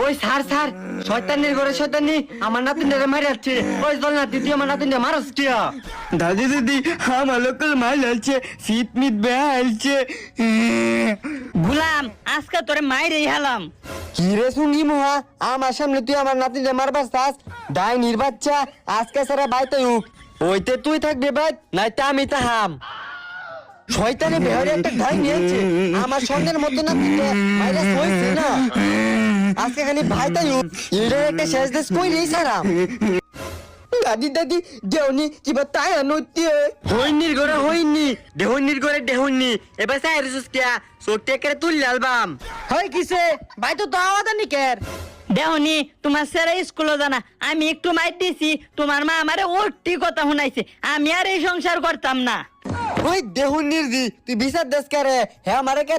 ওই sir sir শয়তানের ঘরে শয়তানি আমার নাতিনটারে মারি যাচ্ছে। ওই চল না তুই আমার নাতিনটা মারস কিয়া? দাদি দিদি আমার লোকাল মাল আছে, শীত মিট বেয়া আছে। গুলাম আজকে তোরে মাইরে হেলাম। কি রে শুনি মহা, আমার সামনে তুই আমার নাতিনটা মারবার চাস? ডাইনির বাচ্চা, আজকে সারা বাইতে উক। ওইতে তুই থাকবে বাদ, নাইতে আমি তাহাম। শয়তানে বেহারে একটা ধাই নিয়েছে আমার সন্ধ্যের মতো না দিতে মাইরা সইছে না। আজকে খালি ভাই তাই এটার একটা শেষ দেশ কইলেই সারাম। দাদি দাদি দেওনি কিবা তাই নইতে হইনির ঘরে হইনি, দেহনির ঘরে দেহনি। এবার স্যার সুস্কিয়া চোখটা করে তুললে আলবাম। হয় কিসে ভাই তো আওয়াজ নিকের দেহনি তোমার স্যার স্কুলে জানা আমি একটু মাইর দিছি, তোমার মা আমারে ওটি কথা শুনাইছে, আমি আর এই সংসার করতাম না। ওই দেহুনির দি তুই বিচার দেশ করে হে আমারে কে